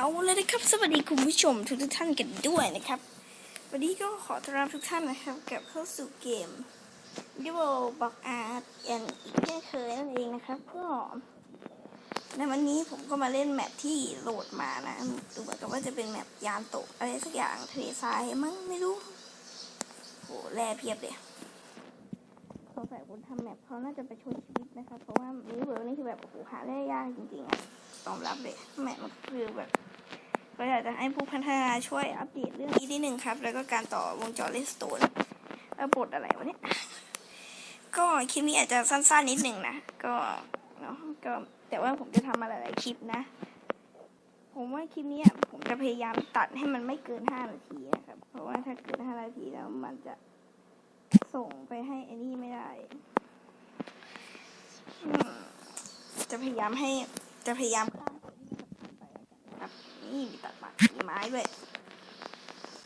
เอาเลยนะครับสวัสดีคุณผู้ชมทุกท่านกันด้วยนะครับวันนี้ก็ขอต้อนรับทุกท่านนะครับกลับเข้าสู่เกม Devil Block Art อีกเช่นเคยนั่นเองนะครับก็ในวันนี้ผมก็มาเล่นแมปที่โหลดมานะดูเหมือนกับว่าจะเป็นแมปยานตกอะไรสักอย่างทะเลทรายมั้งไม่รู้โหแร่เพียบเลยสงสัยคนทำแมปเขาน่าจะไปชนชีวิตนะครับเพราะว่านี้เวิร์กนี่คือแบบโอ้โหหาแร่ยากจริงๆอะต้องรับเลยแมปมันคือแบบก็อยากจะให้ผู้พัฒนาช่วยอัปเดตเรื่องนี้นิดนึงครับแล้วก็การต่อวงจรเลสโตนแล้วบทอะไรวะเนี่ยก็คลิปนี้อาจจะสั้นๆนิดนึงนะก็เนาะก็แต่ว่าผมจะทำมาหลายๆคลิปนะผมว่าคลิปนี้ผมจะพยายามตัดให้มันไม่เกิน5 นาทีนะครับเพราะว่าถ้าเกิน5 นาทีแล้วมันจะส่งไปให้ไอ้นี่ไม่ได้จะพยายามข้ามไปครับนี่มีตัดมีไม้ด้วย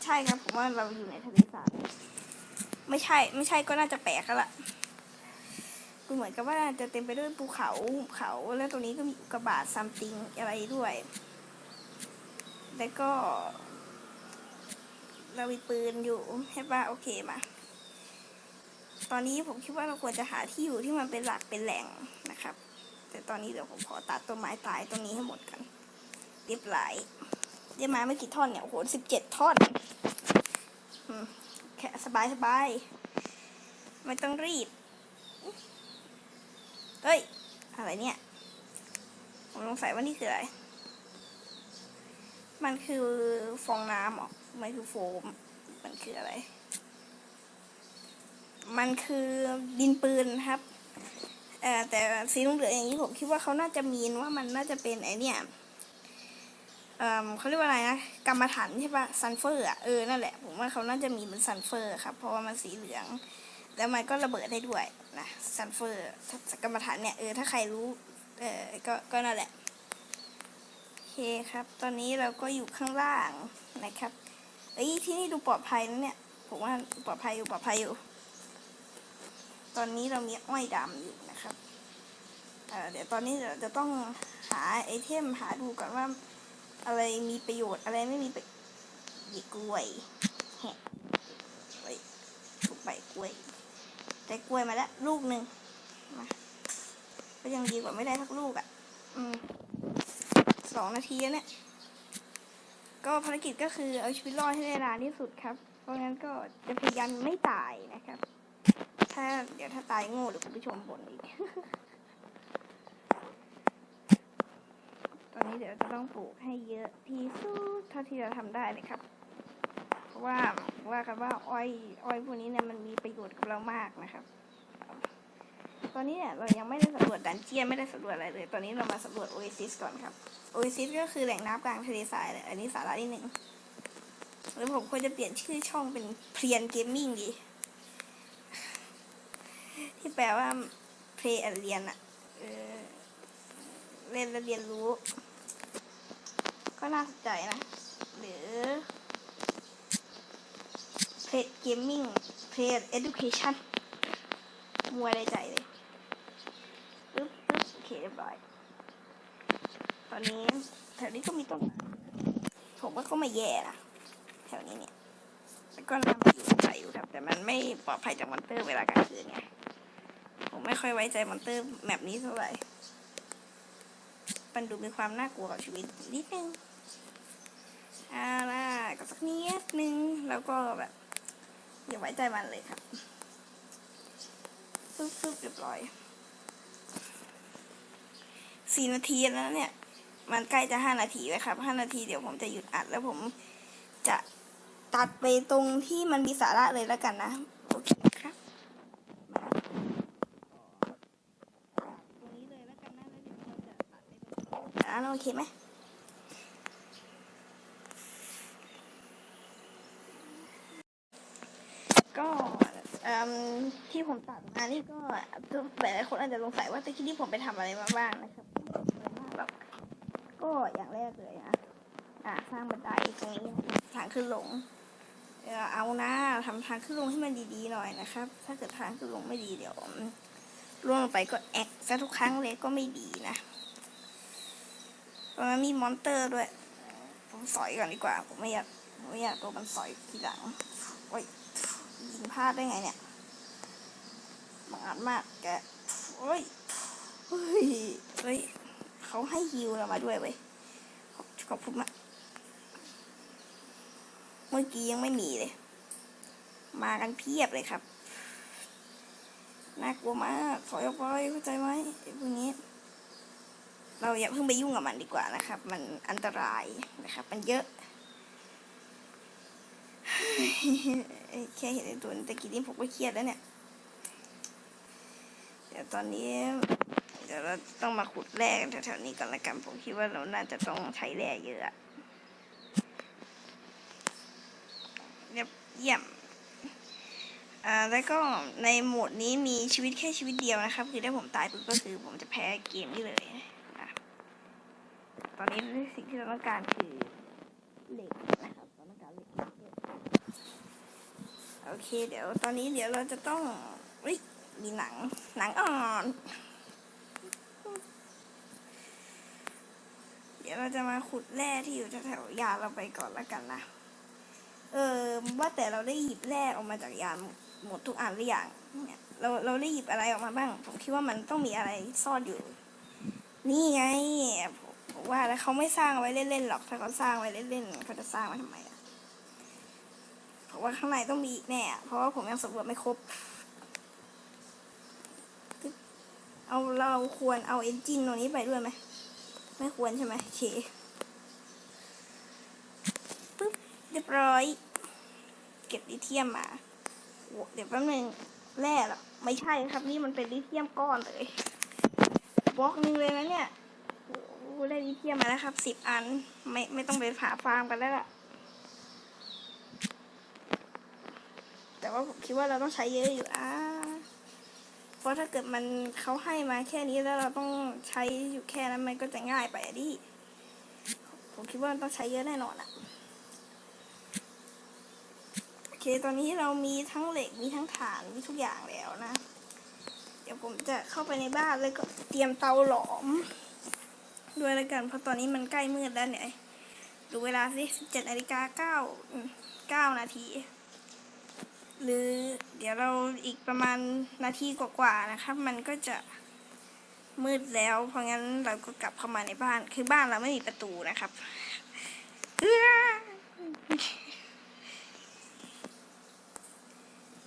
ใช่ครับผมว่าเราอยู่ในทะเลสาบไม่ใช่ก็น่าจะแปลกแล้วล่ะดูเหมือนกับว่าจะเต็มไปด้วยภูเขาแล้วตรงนี้ก็มีอุกกาบาตซัมติงอะไรด้วยแล้วก็เรามีปืนอยู่ใช่ป่ะโอเคมาตอนนี้ผมคิดว่าเราควรจะหาที่อยู่ที่มันเป็นหลักเป็นแหล่งนะครับแต่ตอนนี้เดี๋ยวผมขอตัดต้นไม้ตายตรงนี้ให้หมดกันเรียบร้อยได้มาไม่กี่ท่อนเนี่ยโอ้โห17 ท่อนแค่สบายไม่ต้องรีบเฮ้ยอะไรเนี่ยผมสงสัยว่านี่คืออะไรมันคือฟองน้ำหรอมันคือโฟมมันคืออะไรมันคือดินปืนครับแต่สีเหลืองอย่างนี้ผมคิดว่าเขาน่าจะมีนว่ามันน่าจะเป็นไอเนี่ยเขาเรียกว่าอะไรนะกรรมฐานใช่ปะซัลเฟอร์นั่นแหละผมว่าเขาน่าจะมีเป็นซัลเฟอร์ครับเพราะว่ามันสีเหลืองแล้วมันก็ระเบิดได้ด้วยนะซัลเฟอร์กรรมฐานเนี่ยถ้าใครรู้ก็นั่นแหละโอเคครับตอนนี้เราก็อยู่ข้างล่างนะครับที่นี่ดูปลอดภัยนะเนี่ยผมว่าปลอดภัยอยู่ตอนนี้เรามีอ้อยดำอยู่นะครับเดี๋ยวตอนนี้เราจะต้องหาไอเทมหาดูก่อนว่าอะไรมีประโยชน์อะไรไม่มีประโยชน์กล้วยถูกใบกล้วยได้กล้วยมาแล้วลูกหนึ่งมาก็ยังดีกว่าไม่ได้ทักลูก2 นาทีแล้วเนี่ยก็ภารกิจก็คือเอาชีวิตรอดให้ได้นานที่สุดครับเพราะงั้นก็จะพยายามไม่ตายนะครับเดี๋ยวถ้าตายโง่เดี๋ยวคุณผู้ชมบ่นอีก ตอนนี้เดี๋ยวจะต้องปลูกให้เยอะที่สุดเท่าที่เราทำได้เลยครับเพราะว่ากันว่าอ้อยพวกนี้เนี่ยมันมีประโยชน์กับเรามากนะครับตอนนี้เนี่ยเรายังไม่ได้สำรวจดันเจียนไม่ได้สำรวจอะไรเลยตอนนี้เรามาสำรวจโอเอซิสก่อนครับโอเอซิสก็คือแหล่งน้ำกลางทะเลทรายเลยอันนี้สาระนิดนึงหรือผมควรจะเปลี่ยนชื่อช่องเป็นเพลียนเกมมิ่งดีที่แปลว่าเพลย์เรียนเล่นและเรียนรู้ก็น่าสนใจนะหรือเพลย์เกมมิ่งเพลย์เอดูเคชั่นมัวได้ใจเลยปึ๊บโอเคเรียบร้อยตอนนี้แถวนี้ก็มีต้นผมว่าก็ไม่แย่นะแถวนี้เนี่ยแล้วก็น่าอยู่ใจอยู่ครับแต่มันไม่ปลอดภัยจากมอนเตอร์เวลากลางคืนไงผมไม่ค่อยไว้ใจมอนเตอร์แบบนี้เท่าไหร่มันดูมีความน่ากลัวกับชีวิตนิดนึงก็สักนิดนึงแล้วก็แบบอย่าไว้ใจมันเลยครับปึ๊บเรียบร้อย4 นาทีแล้วเนี่ยมันใกล้จะ5 นาทีแล้วครับ5 นาทีเดี๋ยวผมจะหยุดอัดแล้วผมจะตัดไปตรงที่มันมีสาระเลยแล้วกันนะโอเคครับตรงนี้เลยแล้วกันนะแล้วเดี๋ยวเราจะตัดไปตรงนี้โอเคไหมก็ที่ผมตัดมานี่ก็หลายคนอาจจะสงสัยว่าตะกี้ที่ผมไปทำอะไรมาบ้างนะครับก็อย่างแรกเลยนะสร้างบันไดตรงนี้ทางขึ้นลงเอานะทำทางขึ้นลงให้มันดีๆหน่อยนะครับถ้าเกิดทางขึ้นลงไม่ดีเดี๋ยวล่วงลงไปก็แอกซะทุกครั้งเลยก็ไม่ดีนะตรงนั้นมีมอนเตอร์ด้วย ผมสอยก่อนดีกว่าผมไม่อยากโดนมันสอยทีหลังโอ้ยยิงพลาดได้ไงเนี่ยบังอาจมากแกโอ้ยเฮ้ยเขาให้ฮิวเรามาด้วยเว้ยขอบคุณมากเมื่อกี้ยังไม่มีเลยมากันเพียบเลยครับน่ากลัวมากถอยออกไปเข้าใจไหมไอ้พวกนี้เราอย่าเพิ่งไปยุ่งกับมันดีกว่านะครับมันอันตรายนะครับมันเยอะแค่เห็นตัวตะกี้นี้ผมก็เครียดแล้วเนี่ยเดี๋ยวตอนนี้เดี๋ยวเราต้องมาขุดแร่กันแถวๆนี้ก่อนละกันผมคิดว่าเราน่าจะต้องใช้แร่เยอะเยี่ยมแล้วก็ในโหมดนี้มีชีวิตแค่ชีวิตเดียวนะครับคือถ้าผมตายปุ๊บก็คือผมจะแพ้เกมนี้เลยนะตอนนี้สิ่งที่เราต้องการคือเหล็กนะครับเราต้องการเหล็กโอเคเดี๋ยวตอนนี้เดี๋ยวเราจะต้องมีหนังอ่อนเดี๋ยวเราจะมาขุดแร่ที่อยู่แถวๆยานเราไปก่อนละกันนะว่าแต่เราได้หยิบแร่ออกมาจากยานหมดทุกอันหรือยังเนี่ยเราได้หยิบอะไรออกมาบ้างผมคิดว่ามันต้องมีอะไรซ่อนอยู่นี่ไงผมว่าแล้วเขาไม่สร้างไว้เล่นๆหรอกถ้าเขาสร้างไว้เล่นๆเขาจะสร้างไว้ทำไมเพราะว่าข้างในต้องมีอีกแน่เพราะว่าผมยังสำรวจไม่ครบเราควรเอาเอนจินตัวนี้ไปด้วยไหมไม่ควรใช่ไหมโอเคปึ๊บเรียบร้อยเก็บลิเธียมมาเดี๋ยวแป๊บนึงแร่หรอไม่ใช่ครับนี่มันเป็นลิเธียมก้อนเลยบล็อกนึงเลยนะเนี่ยได้ลิเธียมมาแล้วครับ10 อันไม่ต้องไปหาฟาร์มกันแล้วล่ะแต่ว่าผมคิดว่าเราต้องใช้เยอะอยู่เพราะถ้าเกิดเขาให้มาแค่นี้แล้วเราต้องใช้อยู่แค่นั้นมันก็จะง่ายไปดิผมคิดว่าต้องใช้เยอะแน่นอนโอเคตอนนี้เรามีทั้งเหล็กมีทั้งถ่านมีทุกอย่างแล้วนะเดี๋ยวผมจะเข้าไปในบ้านแล้วก็เตรียมเตาหลอมด้วยแล้วกันเพราะตอนนี้มันใกล้มืดแล้วเนี่ยดูเวลาสิ17:09 นาทีหรือเดี๋ยวเราอีกประมาณนาทีกว่าๆนะครับมันก็จะมืดแล้วเพราะงั้นเราก็กลับเข้ามาในบ้านคือบ้านเราไม่มีประตูนะครับ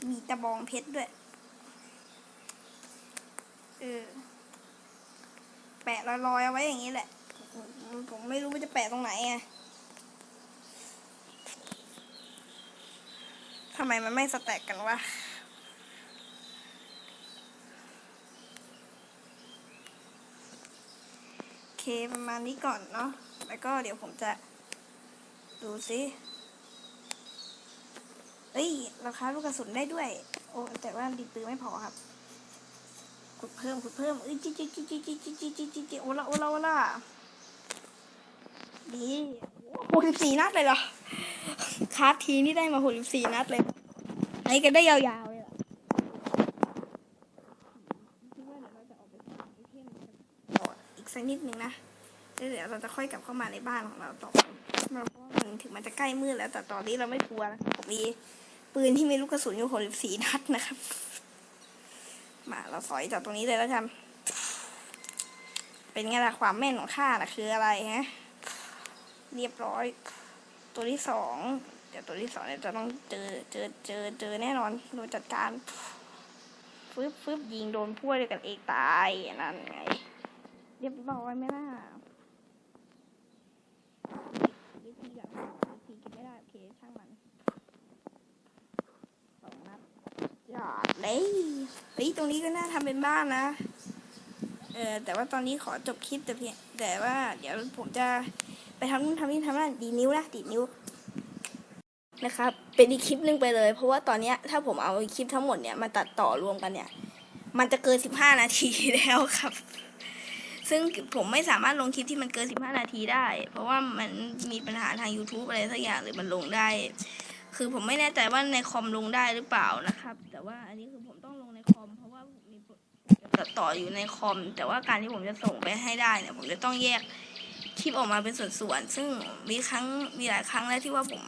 มีตะบองเพชรด้วยแปะลอยๆเอาไว้อย่างนี้แหละผมไม่รู้ว่าจะแปะตรงไหนทำไมมันไม่สแต็กกันวะโอเคประมาณนี้ก่อนเนาะแล้วก็เดี๋ยวผมจะดูซิราคาลูกกระสุนได้ด้วยโอ้แต่ว่าดีปืนไม่พอครับขุดเพิ่มจิ๊โอละดี64 นัดเลยเหรอคาร์ทีนี่ได้มา64 นัดเลยไอ้ก็ได้ยาวๆเลยล่ะคิดว่าเดี๋ยวเราจะออกไปหาไอเทมอีกสักนิดนึงนะเดี๋ยวเราจะค่อยกลับเข้ามาในบ้านของเราต่อเพราะว่ามันจะใกล้มืดแล้วแต่ตอนนี้เราไม่กลัวนะผมมีปืนที่มีลูกกระสุนอยู่64 นัดนะครับมาเราสอยจากตรงนี้เลยแล้วกันเป็นไงล่ะความแม่นของข้านะคืออะไรฮะเรียบร้อยตัวที่2เดี๋ยวตัวที่2เนี่ยจะต้องเจอแน่นอนโดนจัดการฟึบยิงโดนพวกเดียวกันเองตายนั่นไงเรียบร้อยไหมล่ะวิธีแบบวิธีกินไม่ได้โอเคช่างมัน2 นัดหยอดเลยตรงนี้ก็น่าทำเป็นบ้านนะแต่ว่าตอนนี้ขอจบคลิปแต่ว่าเดี๋ยวผมจะไปทำนู่นทำนี่ทำนั่นดีดนิ้วนะครับเป็นอีกคลิปนึงไปเลยเพราะว่าตอนนี้ถ้าผมเอาคลิปทั้งหมดเนี่ยมาตัดต่อรวมกันเนี่ยมันจะเกิน15 นาทีแล้วครับซึ่งผมไม่สามารถลงคลิปที่มันเกิน15 นาทีได้เพราะว่ามันมีปัญหาทาง YouTube อะไรสักอย่างหรือมันลงได้คือผมไม่แน่ใจว่าในคอมลงได้หรือเปล่านะครับแต่ว่าอันนี้คือผมต้องลงในคอมเพราะว่ามีตัดต่ออยู่ในคอมแต่ว่าการที่ผมจะส่งไปให้ได้เนี่ยผมจะต้องแยก คลิปออกมาเป็นส่วนๆซึ่งมีหลายครั้งแล้วที่ว่าผม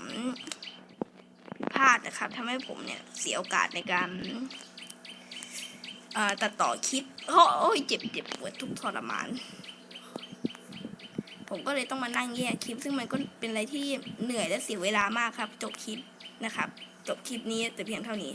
พลาดนะครับทำให้ผมเนี่ยเสียโอกาสในการตัดต่อคลิปโอ้ยเจ็บปวดทุกทรมานผมก็เลยต้องมานั่งแยกคลิปซึ่งมันก็เป็นอะไรที่เหนื่อยและเสียเวลามากครับจบคลิปนะครับจบคลิปนี้แต่เพียงเท่านี้